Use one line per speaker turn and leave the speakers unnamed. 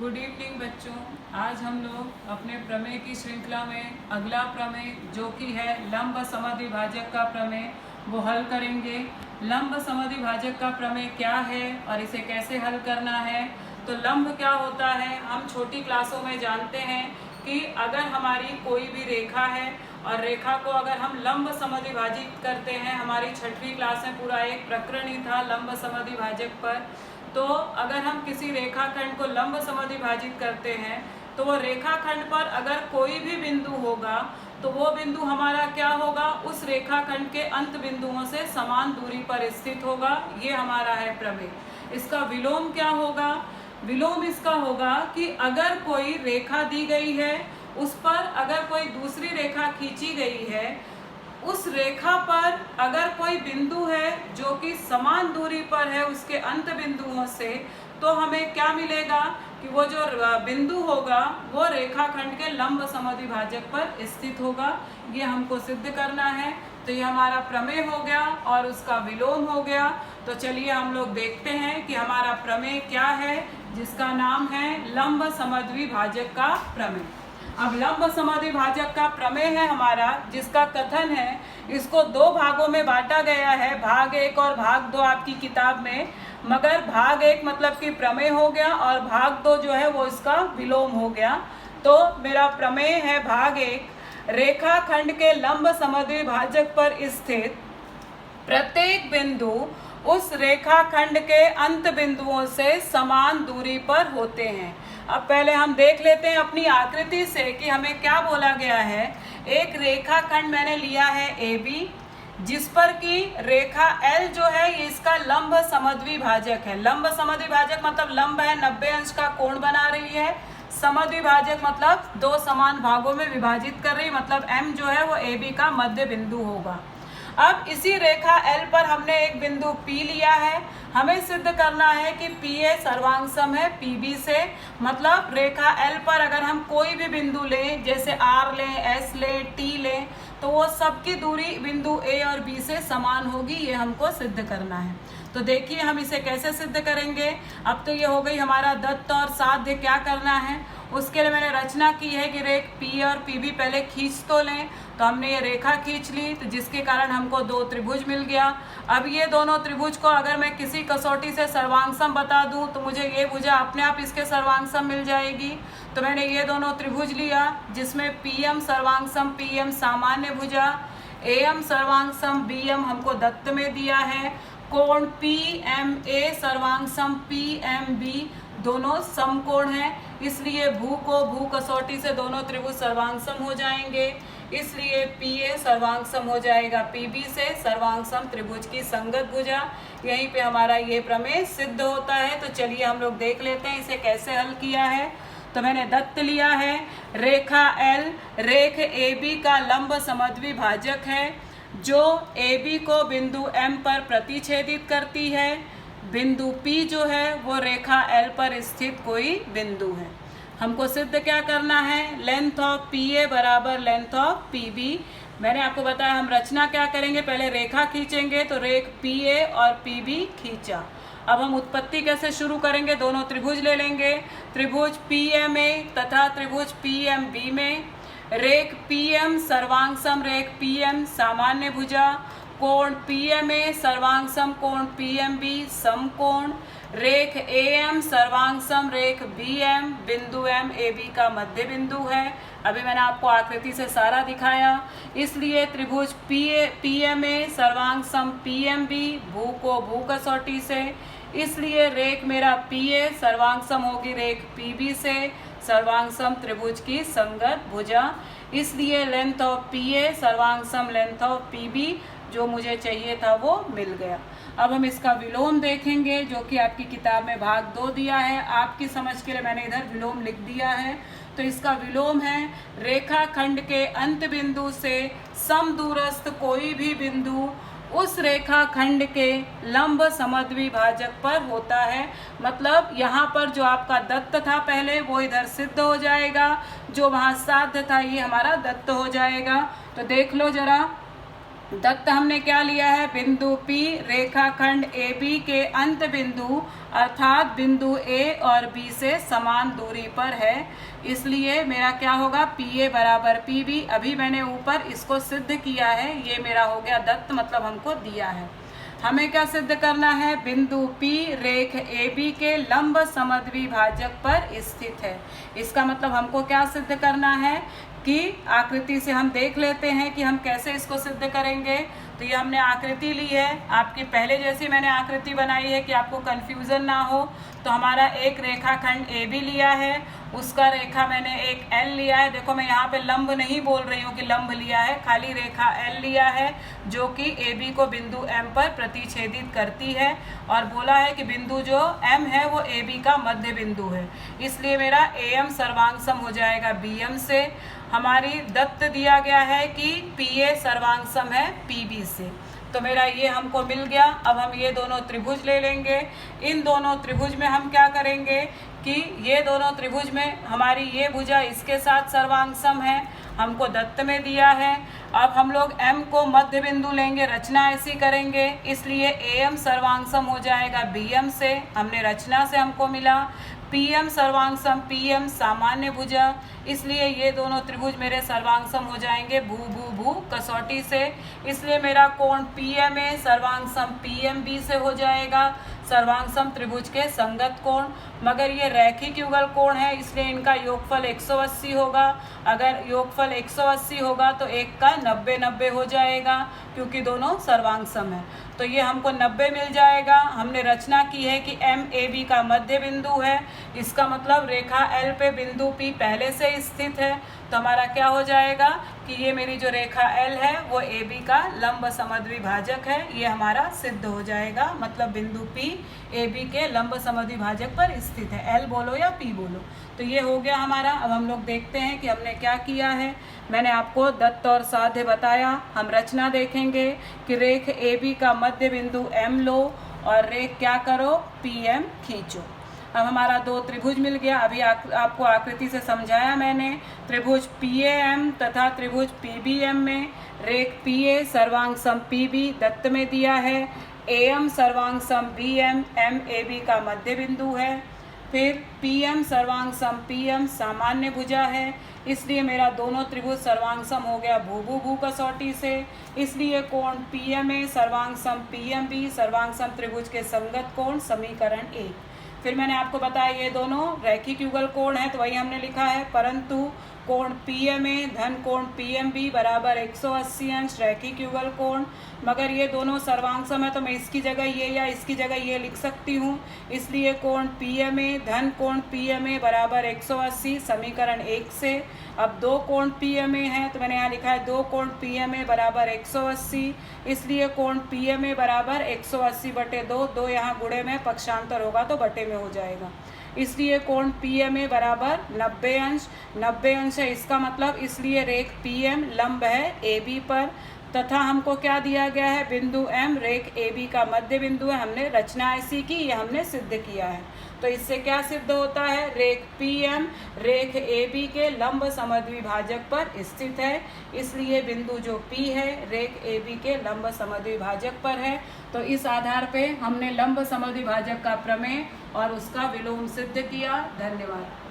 Good evening बच्चों। आज हम लोग अपने प्रमेय की श्रृंखला में अगला प्रमेय जो कि है लंब समद्विभाजक का प्रमेय वो हल करेंगे। लंब समद्विभाजक का प्रमेय क्या है और इसे कैसे हल करना है। तो लंब क्या होता है, हम छोटी क्लासों में जानते हैं कि अगर हमारी कोई भी रेखा है और रेखा को अगर हम लंब समद्विभाजित करते हैं, हमारी 6वीं क्लास में पूरा एक प्रकरण ही था लंब समद्विभाजक पर। तो अगर हम किसी रेखाखंड को लंब समद्विभाजित करते हैं तो वो रेखाखंड पर अगर कोई भी बिंदु होगा तो वो बिंदु हमारा क्या होगा, उस रेखाखंड के अंत बिंदुओं से समान दूरी पर स्थित होगा। ये हमारा है प्रमेय। इसका विलोम क्या होगा, विलोम इसका होगा कि अगर कोई रेखा दी गई है उस पर अगर कोई दूसरी रेखा खींची गई है, उस रेखा पर अगर कोई बिंदु है जो कि समान दूरी पर है उसके अंत बिंदुओं से, तो हमें क्या मिलेगा कि वो जो बिंदु होगा वो रेखाखंड के लंब समद्विभाजक पर स्थित होगा। ये हमको सिद्ध करना है। तो ये हमारा प्रमेय हो गया और उसका विलोम हो गया। तो चलिए हम लोग देखते हैं कि हमारा प्रमेय क्या है, जिसका नाम है लंब समद्विभाजक का प्रमेय। अब लंब समद्विभाजक का प्रमेय है हमारा, जिसका कथन है, इसको दो भागों में बांटा गया है, भाग 1 और भाग 2 आपकी किताब में। मगर भाग 1 मतलब कि प्रमेय हो गया और भाग 2 जो है वो इसका विलोम हो गया। तो मेरा प्रमेय है भाग 1, रेखाखंड के लंब समद्विभाजक पर स्थित प्रत्येक बिंदु उस रेखाखंड के अंत बिंदुओं से समान दूरी पर होते हैं। अब पहले हम देख लेते हैं अपनी आकृति से कि हमें क्या बोला गया है। एक रेखाखंड मैंने लिया है AB, जिस पर कि रेखा L जो है ये इसका लंब समद्विभाजक है। लंब समद्विभाजक मतलब लंब है, 90 अंश का कोण बना रही है। समद्विभाजक मतलब दो समान भागों में विभाजित कर रही, मतलब M जो है वो AB का मध्य बिंदु होगा। अब इसी रेखा L पर हमने एक बिंदु P लिया है। हमें सिद्ध करना है कि PA सर्वांग सम है PB से। मतलब रेखा L पर अगर हम कोई भी बिंदु लें, जैसे R लें, S लें, T लें, तो वो सबकी दूरी बिंदु A और B से समान होगी। ये हमको सिद्ध करना है। तो देखिए हम इसे कैसे सिद्ध करेंगे। अब तो ये हो गई हमारा दत्त और साध्य। क्या करना है, उसके लिए मैंने रचना की है कि रेख P और PB पहले खींच तो लें। तो हमने ये रेखा खींच ली, तो जिसके कारण हमको दो त्रिभुज मिल गया। अब ये दोनों त्रिभुज को अगर मैं किसी कसौटी से सर्वांगसम बता दूं तो मुझे ये भुजा अपने आप इसके सर्वांगसम मिल जाएगी। तो मैंने ये दोनों त्रिभुज लिया, जिसमें PM सर्वांगसम PM सामान्य भुजा, AM सर्वांगसम BM हमको दत्त में दिया है, कोण PMA सर्वांगसम PMB दोनों समकोण हैं। इसलिए भू को भू कसौटी से दोनों त्रिभुज सर्वांगसम हो जाएंगे। इसलिए PA सर्वांगसम हो जाएगा PB से, सर्वांगसम त्रिभुज की संगत भुजा। यहीं पे हमारा ये प्रमेय सिद्ध होता है। तो चलिए हम लोग देख लेते हैं इसे कैसे हल किया है। तो मैंने दत्त लिया है, रेखा L रेख AB का लंब समद्विभाजक है, जो AB को बिंदु M पर प्रतिच्छेदित करती है। बिंदु P जो है वो रेखा L पर स्थित कोई बिंदु है। हमको सिद्ध क्या करना है, लेंथ ऑफ PA बराबर लेंथ ऑफ PB। मैंने आपको बताया हम रचना क्या करेंगे, पहले रेखा खींचेंगे। तो रेख PA और PB खींचा। अब हम उत्पत्ति कैसे शुरू करेंगे, दोनों त्रिभुज ले लेंगे। त्रिभुज PMA तथा त्रिभुज PMB में रेख PM सर्वांगसम रेख PM सामान्य भुजा, कोण PMA सर्वांगसम कोण PMB समकोण, रेख AM सर्वांगसम रेख BM बिंदु M AB का मध्य बिंदु है। अभी मैंने आपको आकृति से सारा दिखाया। इसलिए त्रिभुज PMA सर्वांगसम PMB भू को भू कसौटी से। इसलिए रेख मेरा PA सर्वांगसम होगी रेख PB से, सर्वांगसम त्रिभुज की संगत भुजा। इसलिए लेंथ ऑफ PA सर्वांगसम लेंथ ऑफ PB जो मुझे चाहिए था वो मिल गया। अब हम इसका विलोम देखेंगे, जो कि आपकी किताब में भाग 2 दिया है। आपकी समझ के लिए मैंने इधर विलोम लिख दिया है। तो इसका विलोम है, रेखाखंड के अंत बिंदु से समदूरस्थ कोई भी बिंदु उस रेखाखंड के लंब समद्विभाजक पर होता है। मतलब यहाँ पर जो आपका दत्त था पहले वो इधर सिद्ध हो जाएगा, जो वहाँ साध्य था ये हमारा दत्त हो जाएगा। तो देख लो जरा, दत्त हमने क्या लिया है, बिंदु P रेखाखंड AB के अंत बिंदु अर्थात बिंदु A और B से समान दूरी पर है, इसलिए मेरा क्या होगा, PA बराबर PB। अभी मैंने ऊपर इसको सिद्ध किया है, ये मेरा हो गया दत्त, मतलब हमको दिया है। हमें क्या सिद्ध करना है, बिंदु P रेख AB के लंब समद्विभाजक पर स्थित है। इसका मतलब हमको क्या सिद्ध करना है कि आकृति से हम देख लेते हैं कि हम कैसे इसको सिद्ध करेंगे। तो ये हमने आकृति ली है, आपकी पहले जैसी मैंने आकृति बनाई है कि आपको कंफ्यूजन ना हो। तो हमारा एक रेखाखंड AB लिया है, उसका रेखा मैंने एक L लिया है। देखो मैं यहाँ पे लंब नहीं बोल रही हूँ कि लंब लिया है, खाली रेखा L लिया है जो कि AB को बिंदु M पर प्रतिच्छेदित करती है, और बोला है कि बिंदु जो M है वो AB का मध्य बिंदु है, इसलिए मेरा AM सर्वांग सम हो जाएगा BM से। हमारी दत्त दिया गया है कि PA सर्वांग सम है PB से, तो मेरा ये हमको मिल गया। अब हम ये दोनों त्रिभुज ले लेंगे। इन दोनों त्रिभुज में हम क्या करेंगे कि ये दोनों त्रिभुज में हमारी ये भुजा इसके साथ सर्वांग सम है, हमको दत्त में दिया है। अब हम लोग M को मध्य बिंदु लेंगे, रचना ऐसी करेंगे, इसलिए AM सर्वांग सम हो जाएगा BM से। हमने रचना से हमको मिला PM सर्वांग सम PM सामान्य भुजा, इसलिए ये दोनों त्रिभुज मेरे सर्वांग सम हो जाएंगे भू भू भू कसौटी से। इसलिए मेरा कोण PMA सर्वांग सम PMB से हो जाएगा, सर्वांग सम त्रिभुज के संगत कोण। मगर ये रैखिक युगल कोण है, इसलिए इनका योगफल 180 होगा। अगर योगफल 180 होगा तो एक का 90-90 हो जाएगा, क्योंकि दोनों सर्वांग सम है। तो ये हमको 90 मिल जाएगा। हमने रचना की है कि MAB का मध्य बिंदु है, इसका मतलब रेखा L पे बिंदु P पहले से स्थित है। तो हमारा क्या हो जाएगा कि ये मेरी जो रेखा L है वो AB का लंब समद्विभाजक है, ये हमारा सिद्ध हो जाएगा। मतलब बिंदु P AB के लंब समद्विभाजक पर स्थित है, L बोलो या P बोलो। तो ये हो गया हमारा। अब हम लोग देखते हैं कि हमने क्या किया है। मैंने आपको दत्त और साध्य बताया। हम रचना देखेंगे कि रेख AB का मध्य बिंदु M लो और रेख क्या करो, PM खींचो। अब हमारा दो त्रिभुज मिल गया। अभी आपको आकृति से समझाया मैंने। त्रिभुज PAM तथा त्रिभुज PBM में रेख PA सर्वांग सम PB दत्त में दिया है, AM सर्वांग सम BM MAB का मध्य बिंदु है, फिर PM सर्वांग सम PM सामान्य भुजा है, इसलिए मेरा दोनों त्रिभुज सर्वांग सम हो गया भू भू भू कसौटी से। इसलिए कोण PMA सर्वांग सम PMB सर्वांग सम त्रिभुज के संगत कोण, समीकरण 1। फिर मैंने आपको बताया ये दोनों रैखिक युगल कोण है, तो वही हमने लिखा है, परंतु कोण PMA धन कोण PMB बराबर 180 अंश रैखिक युगल कोण। मगर ये दोनों सर्वांग सम है तो मैं इसकी जगह ये या इसकी जगह ये लिख सकती हूँ, इसलिए कोण PMA धन कोण PMA बराबर 180 समीकरण 1 से। अब दो कोण PMA हैं तो मैंने यहाँ लिखा है दो कोण PMA बराबर 180, इसलिए कोण PMA बराबर 180/2, 2 यहाँ गुणे में पक्षांतर होगा तो बटे में हो जाएगा, इसलिए कोण PMA बराबर 90 अंश। 90 अंश है इसका मतलब, इसलिए रेख PM लंब है AB पर, तथा हमको क्या दिया गया है, बिंदु M रेख AB का मध्य बिंदु है। हमने रचना ऐसी की, ये हमने सिद्ध किया है। तो इससे क्या सिद्ध होता है, रेख PM रेख AB के लंब समद्विभाजक पर स्थित है, इसलिए बिंदु जो P है रेख AB के लंब समद्विभाजक पर है। तो इस आधार पे हमने लंब समद्विभाजक का प्रमेय और उसका विलोम सिद्ध किया। धन्यवाद।